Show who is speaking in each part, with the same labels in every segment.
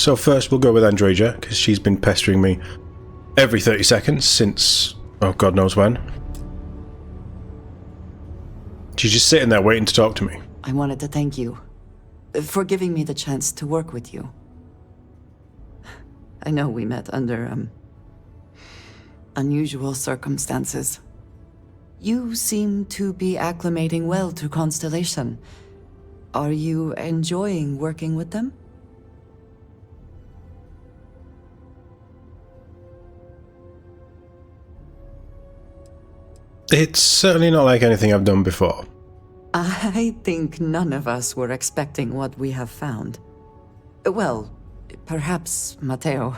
Speaker 1: so first we'll go with Andreja, because she's been pestering me every 30 seconds since, oh, God knows when. She's just sitting there waiting to talk to me.
Speaker 2: I wanted to thank you for giving me the chance to work with you. I know we met under, unusual circumstances. You seem to be acclimating well to Constellation. Are you enjoying working with them?
Speaker 1: It's certainly not like anything I've done before.
Speaker 2: I think none of us were expecting what we have found. Well, perhaps Matteo.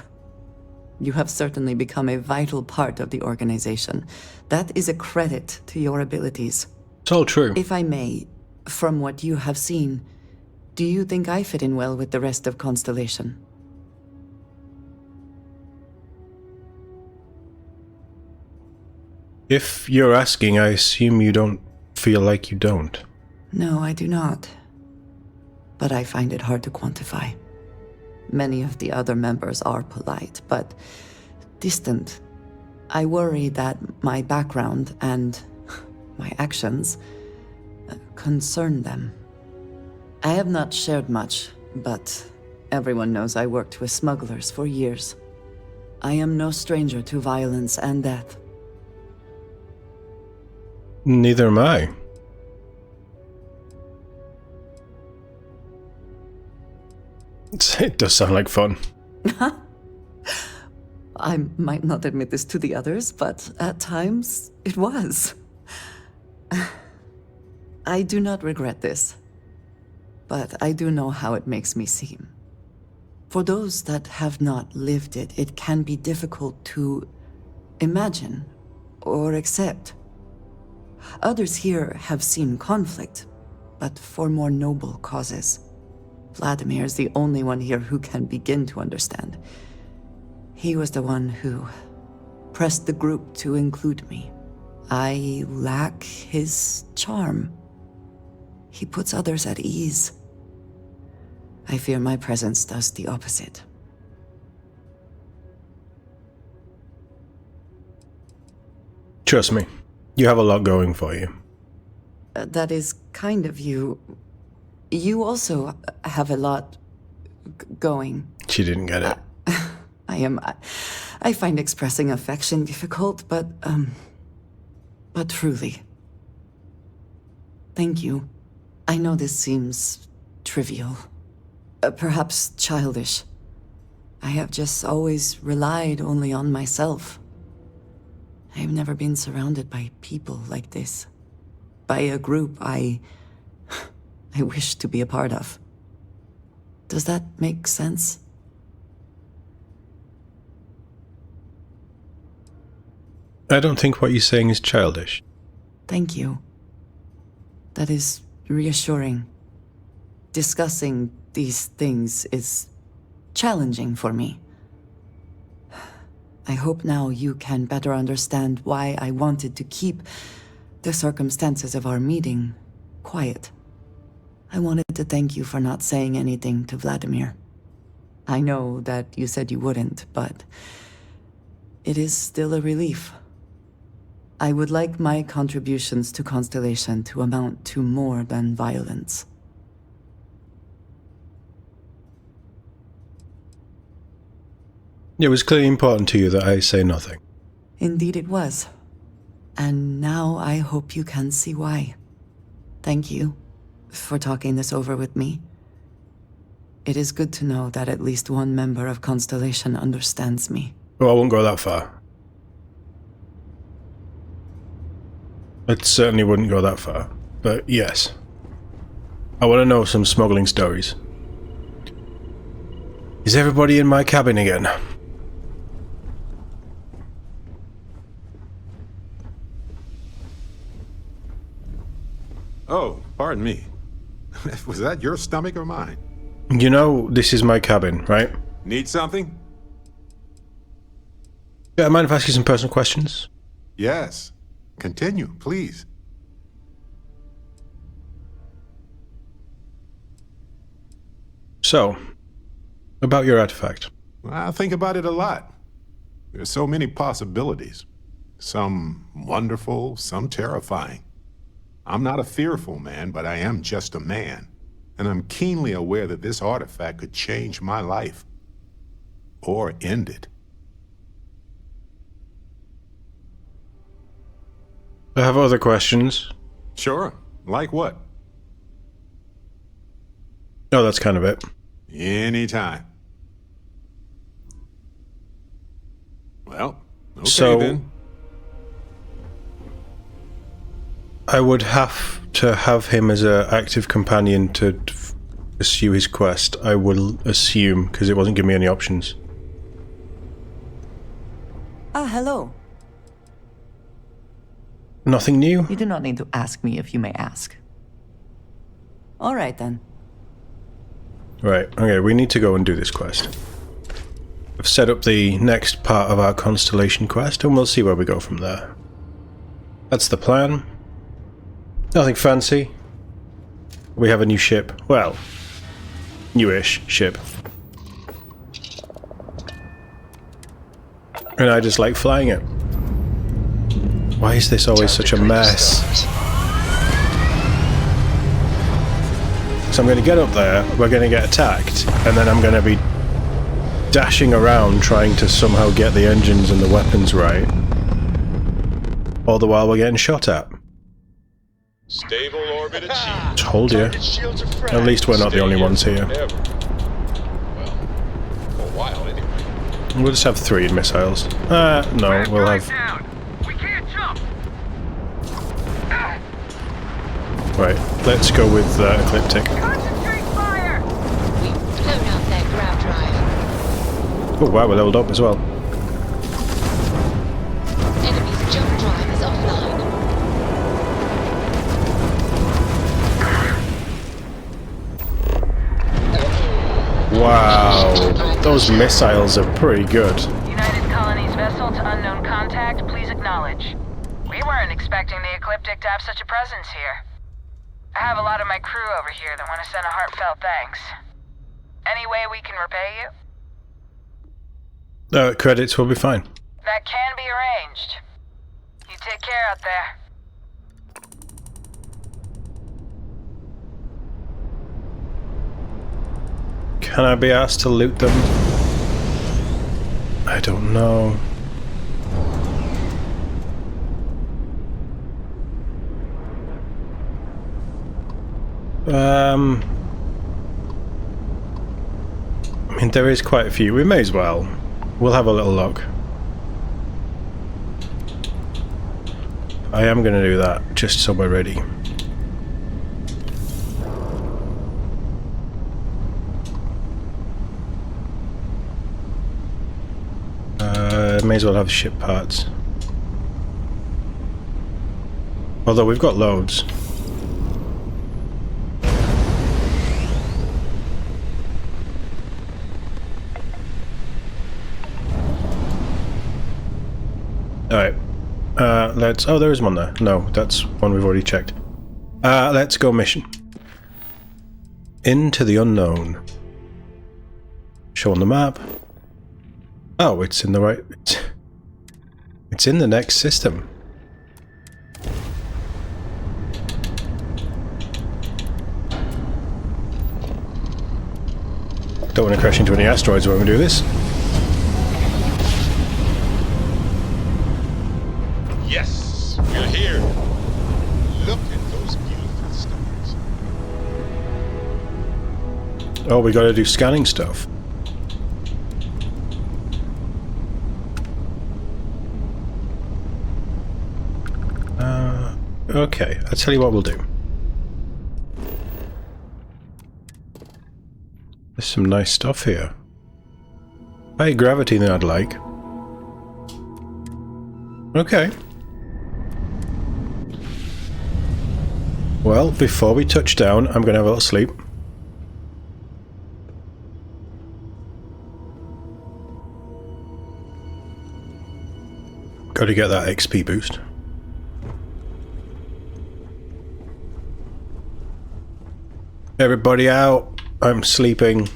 Speaker 2: You have certainly become a vital part of the organization. That is a credit to your abilities.
Speaker 1: It's all true.
Speaker 2: If I may, from what you have seen, do you think I fit in well with the rest of Constellation?
Speaker 1: If you're asking, I assume you don't feel like you don't.
Speaker 2: No, I do not. But I find it hard to quantify. Many of the other members are polite, but distant. I worry that my background and my actions concern them. I have not shared much, but everyone knows I worked with smugglers for years. I am no stranger to violence and death.
Speaker 1: Neither am I. It does sound like fun.
Speaker 2: I might not admit this to the others, but at times it was. I do not regret this, but I do know how it makes me seem. For those that have not lived it, it can be difficult to imagine or accept. Others here have seen conflict, but for more noble causes. Vladimir is the only one here who can begin to understand. He was the one who pressed the group to include me. I lack his charm. He puts others at ease. I fear my presence does the opposite.
Speaker 1: Trust me, you have a lot going for you.
Speaker 2: That is kind of you. You also have a lot going.
Speaker 1: She didn't get it.
Speaker 2: I find expressing affection difficult, but truly. Thank you. I know this seems trivial, perhaps childish. I have just always relied only on myself. I have never been surrounded by people like this. By a group I wish to be a part of. Does that make sense?
Speaker 1: I don't think what you're saying is childish.
Speaker 2: Thank you. That is reassuring. Discussing these things is challenging for me. I hope now you can better understand why I wanted to keep the circumstances of our meeting quiet. I wanted to thank you for not saying anything to Vladimir. I know that you said you wouldn't, but it is still a relief. I would like my contributions to Constellation to amount to more than violence.
Speaker 1: It was clearly important to you that I say nothing.
Speaker 2: Indeed it was. And now I hope you can see why. Thank you for talking this over with me. It is good to know that at least one member of Constellation understands me.
Speaker 1: Well, I won't go that far. It certainly wouldn't go that far. But yes. I want to know some smuggling stories. Is everybody in my cabin again?
Speaker 3: Oh, pardon me. Was that your stomach or mine?
Speaker 1: You know, this is my cabin, right?
Speaker 3: Need something?
Speaker 1: Yeah, mind if I ask you some personal questions?
Speaker 3: Yes. Continue, please.
Speaker 1: So, About your artifact.
Speaker 3: I think about it a lot. There's so many possibilities. Some wonderful, some terrifying. I'm not a fearful man, but I am just a man. And I'm keenly aware that this artifact could change my life. Or end it.
Speaker 1: I have other questions.
Speaker 3: Sure. Like what?
Speaker 1: Oh, that's kind of it.
Speaker 3: Anytime. Well, okay
Speaker 1: So,
Speaker 3: then.
Speaker 1: I would have to have him as an active companion to pursue his quest, I will assume, because it wasn't giving me any options.
Speaker 2: Ah, hello.
Speaker 1: Nothing new?
Speaker 2: You do not need to ask me if you may ask. All right, then.
Speaker 1: Right, okay, we need to go and do this quest. I've set up the next part of our Constellation quest, and we'll see where we go from there. That's the plan. Nothing fancy. We have a new ship. Well, newish ship. And I just like flying it. Why is this always such a mess? So I'm going to get up there, we're going to get attacked, and then I'm going to be dashing around trying to somehow get the engines and the weapons right. All the while we're getting shot at.
Speaker 4: Stable orbit achieved.
Speaker 1: Told you. At least we're not the only ones here.
Speaker 4: Well, for a while anyway.
Speaker 1: We'll just have 3 missiles. No, we'll have...
Speaker 5: We can't jump.
Speaker 1: Right, let's go with Ecliptic.
Speaker 5: Concentrate fire.
Speaker 6: We've blown out their grav drive.
Speaker 1: Oh wow, we're leveled up as well.
Speaker 6: Enemy's jump drive is offline.
Speaker 1: Wow, those missiles are pretty good.
Speaker 5: United Colonies vessel to unknown contact, please acknowledge. We weren't expecting the Ecliptic to have such a presence here. I have a lot of my crew over here that want to send a heartfelt thanks. Any way we can repay you?
Speaker 1: Credits will be fine.
Speaker 5: That can be arranged. You take care out there.
Speaker 1: Can I be asked to loot them? I don't know. I mean, there is quite a few. We may as well. We'll have a little look. I am going to do that, just so we're ready. May as well have ship parts. Although we've got loads. Alright. Let's... Oh, there is one there. No, that's one we've already checked. Let's go mission. Into the unknown. Show on the map. Oh, it's in the right... It's in the next system. Don't want to crash into any asteroids when we do this.
Speaker 4: Yes, we're here. Look at those beautiful stars.
Speaker 1: Oh, we gotta do scanning stuff. Okay, I'll tell you what we'll do. There's some nice stuff here. Higher gravity than I'd like. Okay. Well, before we touch down, I'm gonna have a little sleep. Gotta get that XP boost. Everybody out. I'm sleeping.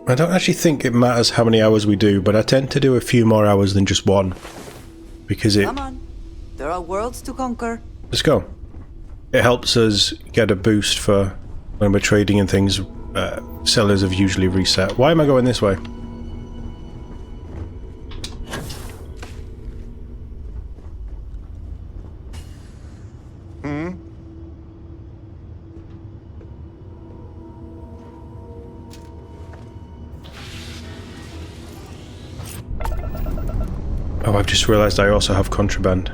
Speaker 1: I don't actually think it matters how many hours we do, but I tend to do a few more hours than just one. Because it...
Speaker 2: Come on. There are worlds to conquer.
Speaker 1: Let's go. It helps us get a boost for when we're trading and things. Sellers have usually reset. Why am I going this way? Oh, I've just realised I also have contraband.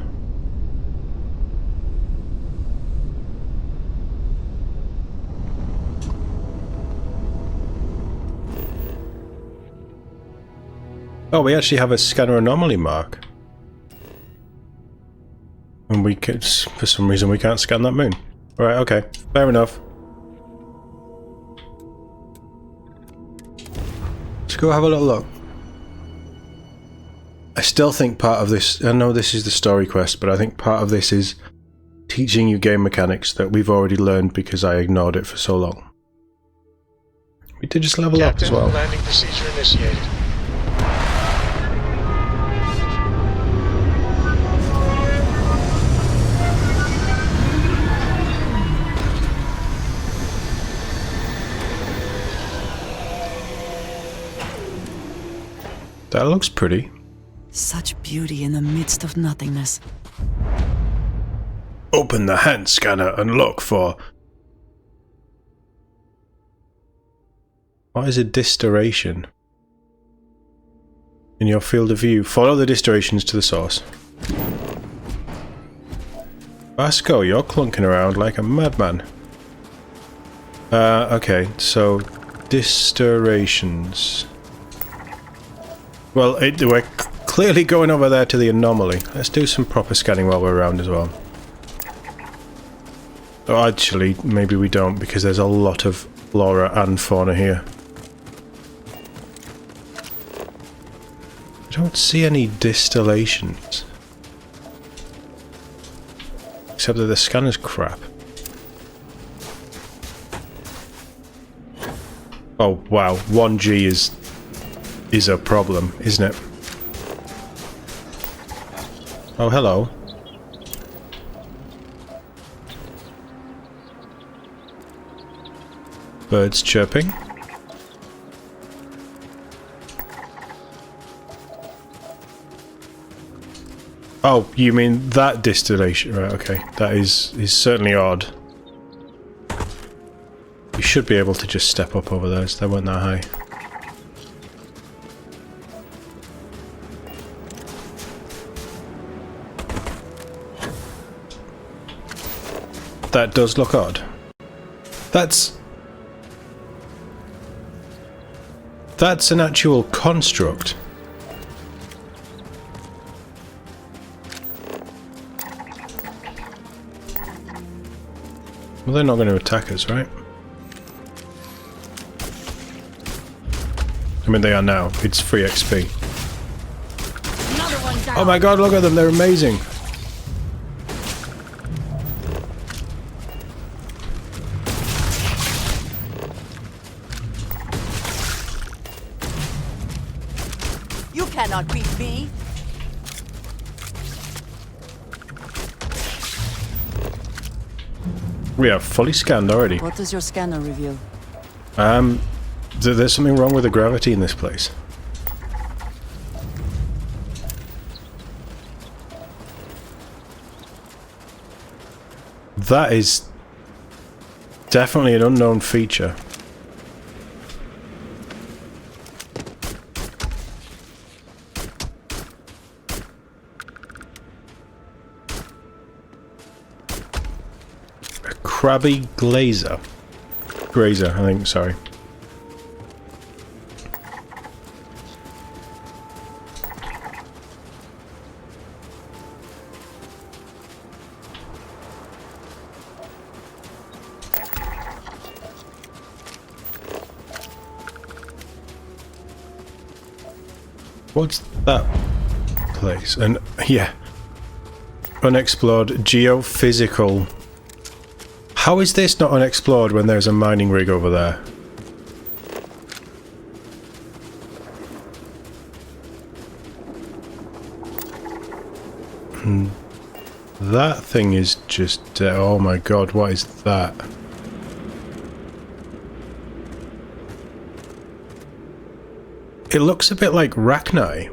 Speaker 1: Oh, we actually have a scanner anomaly mark. And we could, for some reason, we can't scan that moon. Right, okay. Fair enough. Let's go have a little look. I still think part of this, I know this is the story quest, but I think part of this is teaching you game mechanics that we've already learned because I ignored it for so long. We did just level up as well.
Speaker 7: Landing procedure initiated.
Speaker 1: That looks pretty.
Speaker 2: Such beauty in the midst of nothingness.
Speaker 1: Open the hand scanner and look for... What is a distoration? In your field of view, follow the distorations to the source. Vasco, you're clunking around like a madman. Okay, so... Distorations... Well, we're clearly going over there to the anomaly. Let's do some proper scanning while we're around as well. Oh, actually, maybe we don't, because there's a lot of flora and fauna here. I don't see any distillations. Except that the scanner's crap. Oh, wow. 1G is a problem, isn't it? Oh, hello. Birds chirping. Oh, you mean that distillation? Right, okay. That is certainly odd. We should be able to just step up over those. They weren't that high. That does look odd. That's an actual construct. Well, they're not going to attack us, right? I mean, they are now. It's free XP. Oh my god, look at them, they're amazing.
Speaker 2: You cannot beat me.
Speaker 1: We are fully scanned already.
Speaker 2: What does your scanner reveal?
Speaker 1: There's something wrong with the gravity in this place. That is definitely an unknown feature. A crabby glazer. Grazer, I think, sorry. What's that place? And yeah, unexplored geophysical. How is this not unexplored when there's a mining rig over there? And that thing is just... oh my god, what is that? It looks a bit like Rachni.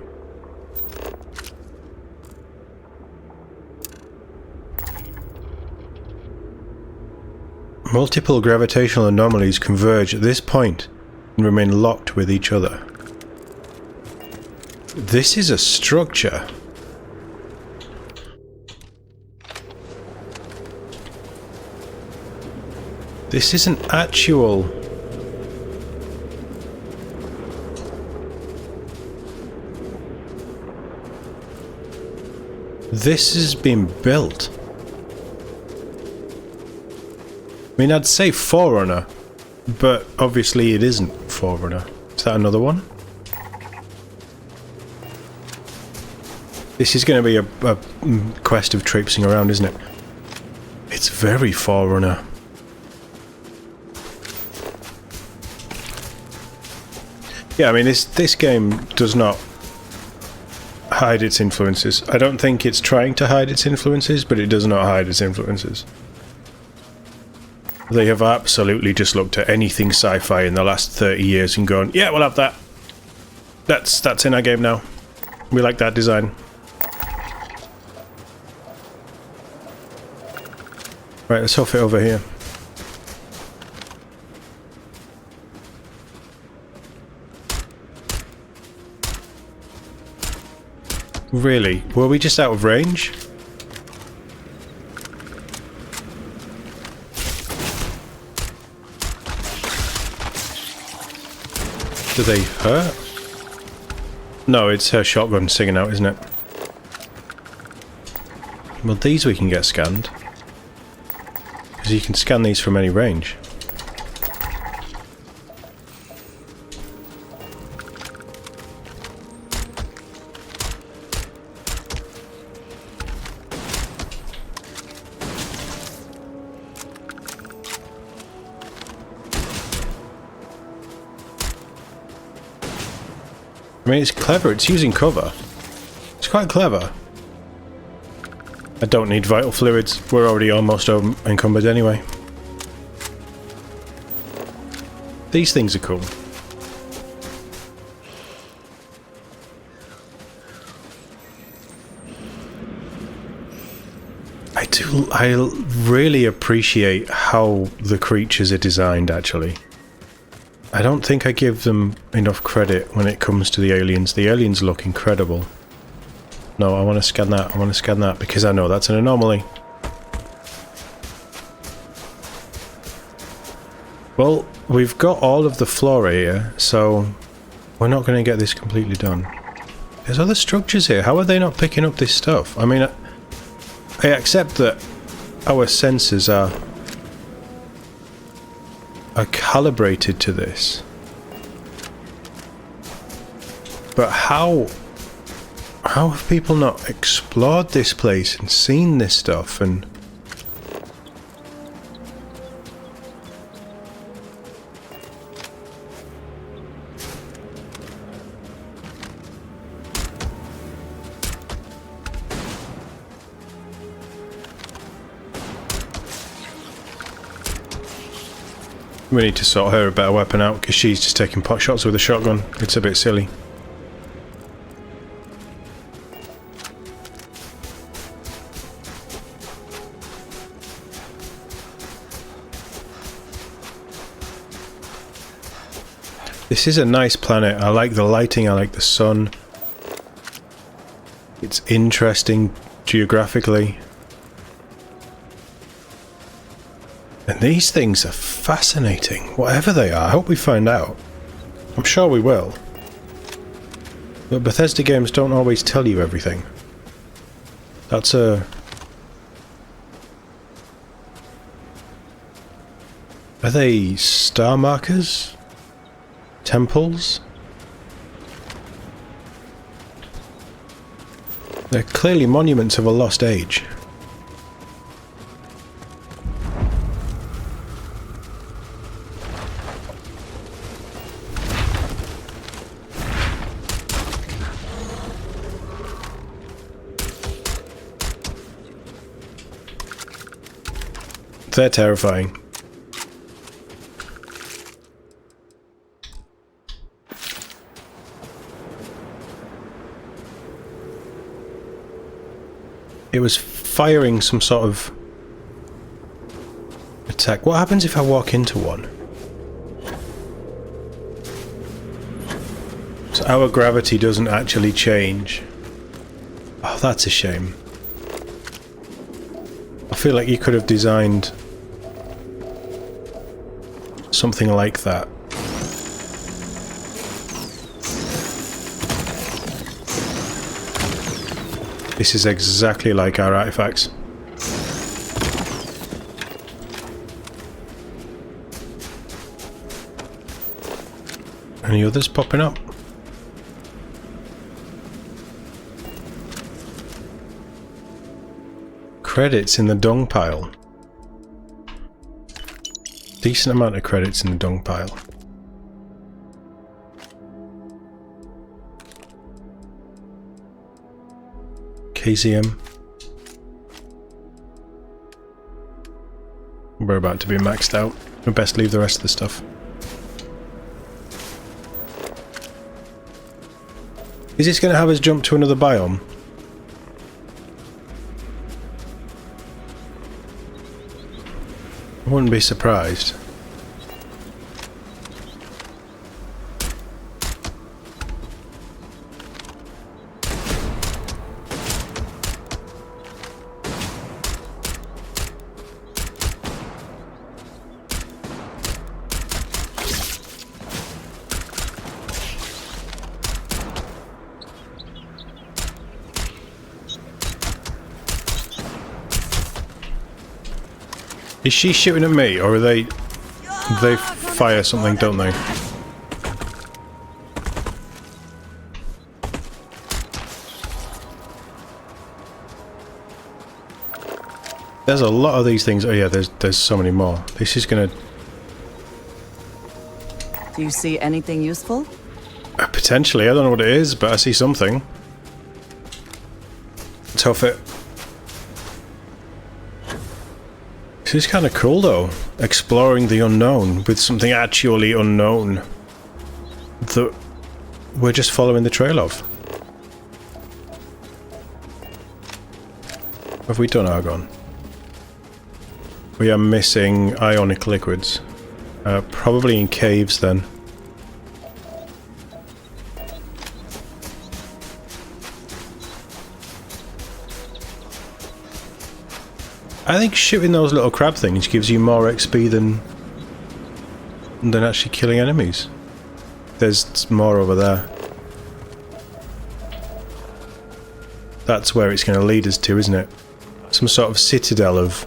Speaker 1: Multiple gravitational anomalies converge at this point and remain locked with each other. This is a structure. This is an actual... This has been built. I mean, I'd say Forerunner, but obviously it isn't Forerunner. Is that another one? This is going to be a quest of traipsing around, isn't it? It's very Forerunner. Yeah, I mean, this game does not hide its influences. I don't think it's trying to hide its influences, but it does not hide its influences. They have absolutely just looked at anything sci-fi in the last 30 years and gone, yeah, we'll have that. That's in our game now. We like that design. Right, let's off it over here. Really? Were we just out of range? Do they hurt? No, it's her shotgun singing out, isn't it? Well, these we can get scanned. Because you can scan these from any range. I mean, it's clever. It's using cover. It's quite clever. I don't need vital fluids. We're already almost encumbered anyway. These things are cool. I really appreciate how the creatures are designed, actually. I don't think I give them enough credit when it comes to the aliens. The aliens look incredible. No, I want to scan that. I want to scan that because I know that's an anomaly. Well, we've got all of the flora here, so we're not going to get this completely done. There's other structures here. How are they not picking up this stuff? I mean, I accept that our sensors are calibrated to this. But how have people not explored this place and seen this stuff? And we need to sort her a better weapon out because she's just taking pot shots with a shotgun. It's a bit silly. This is a nice planet. I like the lighting, I like the sun. It's interesting geographically. And these things are fascinating, whatever they are. I hope we find out. I'm sure we will. But Bethesda games don't always tell you everything. That's a... Are they star markers? Temples? They're clearly monuments of a lost age. They're terrifying. It was firing some sort of attack. What happens if I walk into one? So our gravity doesn't actually change. Oh, that's a shame. I feel like you could have designed something like that. This is exactly like our artifacts. Any others popping up? Credits in the dung pile. Decent amount of credits in the dung pile. KZM. We're about to be maxed out. We best leave the rest of the stuff. Is this going to have us jump to another biome? I wouldn't be surprised. Is she shooting at me, or are they fire something, don't they? There's a lot of these things. Oh yeah, there's so many more. This is gonna...
Speaker 7: Do you see anything useful?
Speaker 1: Potentially, I don't know what it is, but I see something. Tough it. This is kind of cool though, exploring the unknown with something actually unknown that we're just following the trail of. Have we done argon? We are missing ionic liquids. Probably in caves then. I think shooting those little crab things gives you more XP than actually killing enemies. There's more over there. That's where it's going to lead us to, isn't it? Some sort of citadel of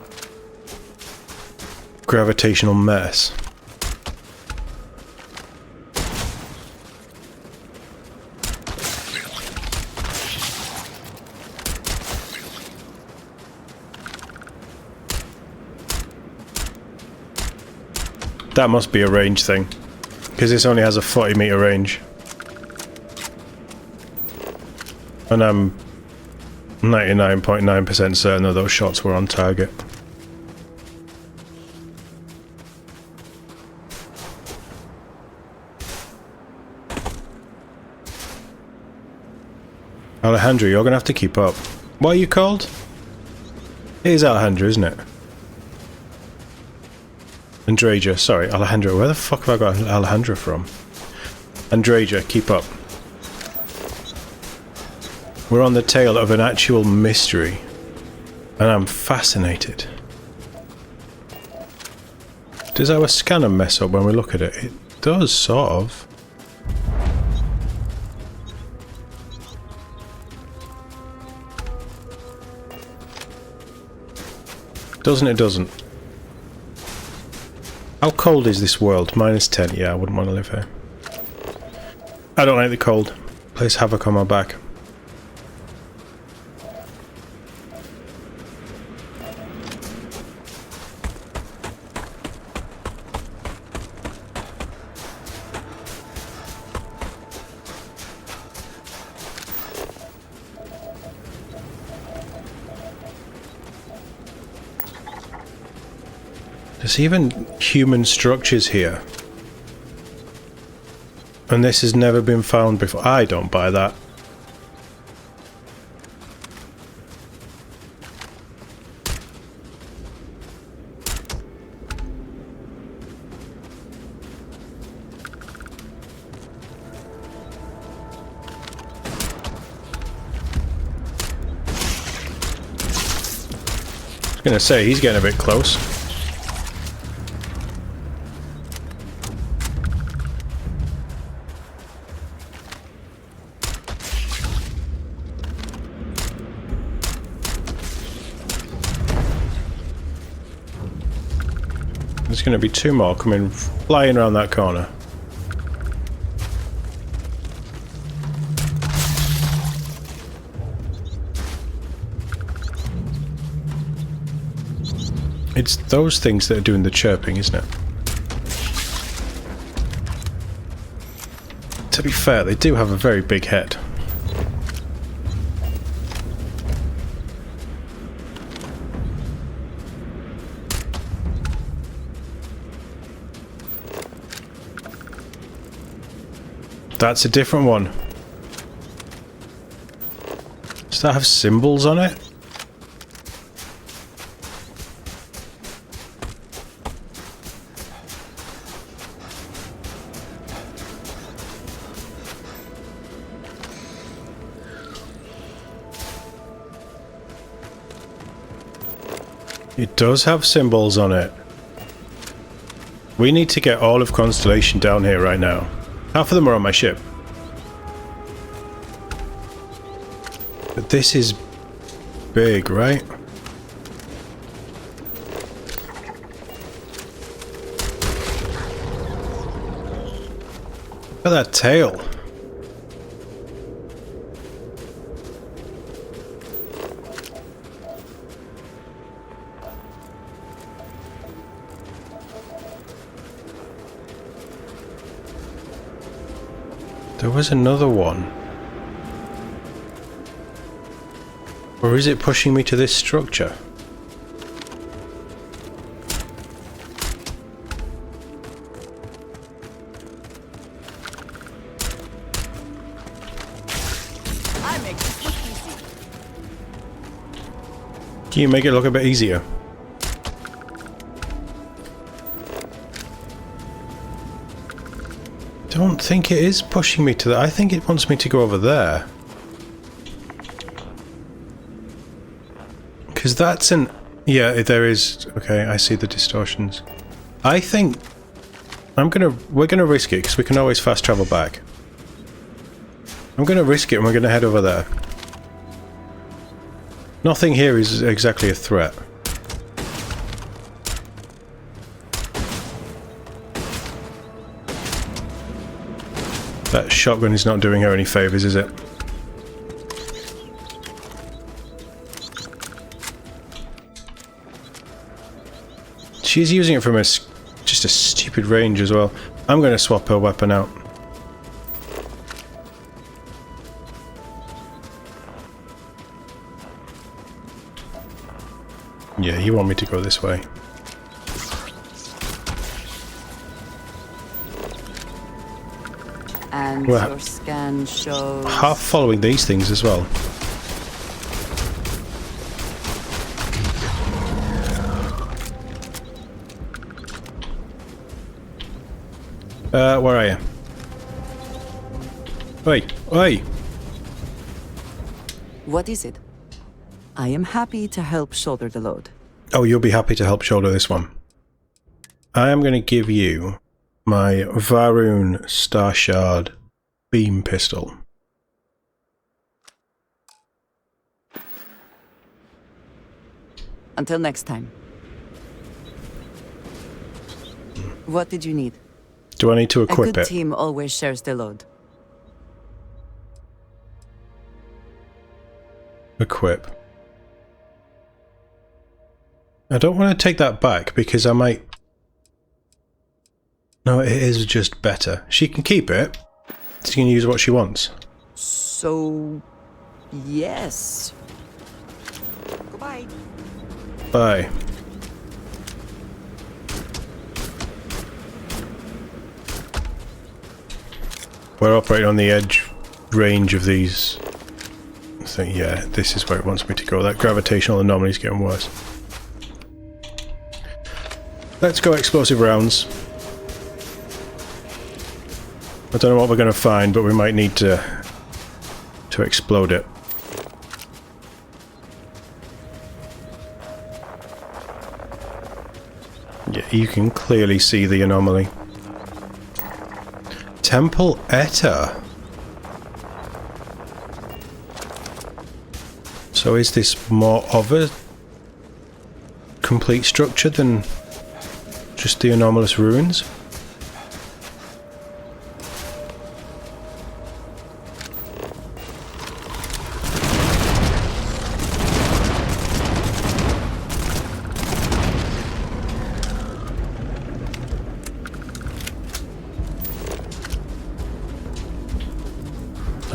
Speaker 1: gravitational mess. That must be a range thing, because this only has a 40-meter range. And I'm 99.9% certain that those shots were on target. Alejandro, you're going to have to keep up. What are you called? It is Alejandro, isn't it? Andreja, sorry, Alejandro. Where the fuck have I got Alejandro from? Andreja, keep up. We're on the tail of an actual mystery, and I'm fascinated. Does our scanner mess up when we look at it? It does, sort of. Doesn't it? Doesn't. How cold is this world? -10. Yeah, I wouldn't want to live here. I don't like the cold. Plays havoc on my back. There's even human structures here. And this has never been found before. I don't buy that. I was gonna say, he's getting a bit close. There's going to be two more coming flying around that corner. It's those things that are doing the chirping, isn't it? To be fair, they do have a very big head. That's a different one. Does that have symbols on it? It does have symbols on it. We need to get all of Constellation down here right now. Half of them are on my ship. But this is big, right? Look at that tail. There was another one. Or is it pushing me to this structure?
Speaker 7: I make this look easy.
Speaker 1: Can you make it look a bit easier? I don't think it is pushing me to that. I think it wants me to go over there. Because that's an... Yeah, there is... Okay, I see the distortions. I think... We're gonna risk it, because we can always fast travel back. I'm gonna risk it and we're gonna head over there. Nothing here is exactly a threat. That shotgun is not doing her any favors, is it? She's using it from just a stupid range as well. I'm going to swap her weapon out. Yeah, you want me to go this way.
Speaker 7: And
Speaker 1: Well,
Speaker 7: your scan shows...
Speaker 1: Half following these things as well. Where are you? Oi, oi!
Speaker 7: What is it? I am happy to help shoulder the load.
Speaker 1: Oh, you'll be happy to help shoulder this one. I am going to give you my Varun Star Shard beam pistol.
Speaker 7: Until next time. What did you need?
Speaker 1: Do I need to
Speaker 7: A
Speaker 1: equip
Speaker 7: good
Speaker 1: it?
Speaker 7: team always shares the load.
Speaker 1: Equip. I don't want to take that back because I might... No, it is just better. She can keep it. She can use what she wants.
Speaker 7: So... yes. Goodbye.
Speaker 1: Bye. We're operating on the edge range of these. I think, yeah, this is where it wants me to go. That gravitational anomaly is getting worse. Let's go explosive rounds. I don't know what we're going to find, but we might need to explode it. Yeah, you can clearly see the anomaly. Temple Etta. So is this more of a complete structure than just the anomalous ruins?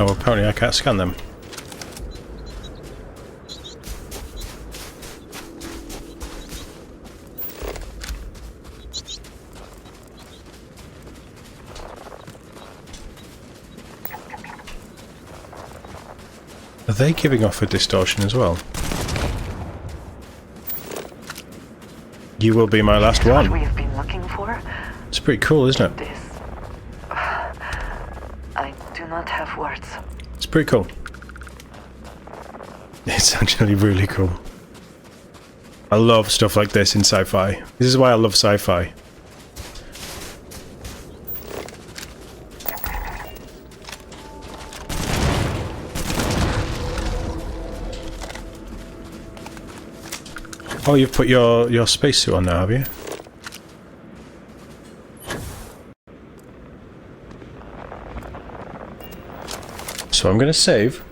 Speaker 1: Oh, apparently I can't scan them. Are they giving off a distortion as well? You will be my last one.
Speaker 2: What we have been looking for?
Speaker 1: It's pretty cool, isn't it?
Speaker 2: This. I do not have words.
Speaker 1: It's pretty cool. It's actually really cool. I love stuff like this in sci-fi. This is why I love sci-fi. Oh, you've put your spacesuit on now, have you? So I'm going to save.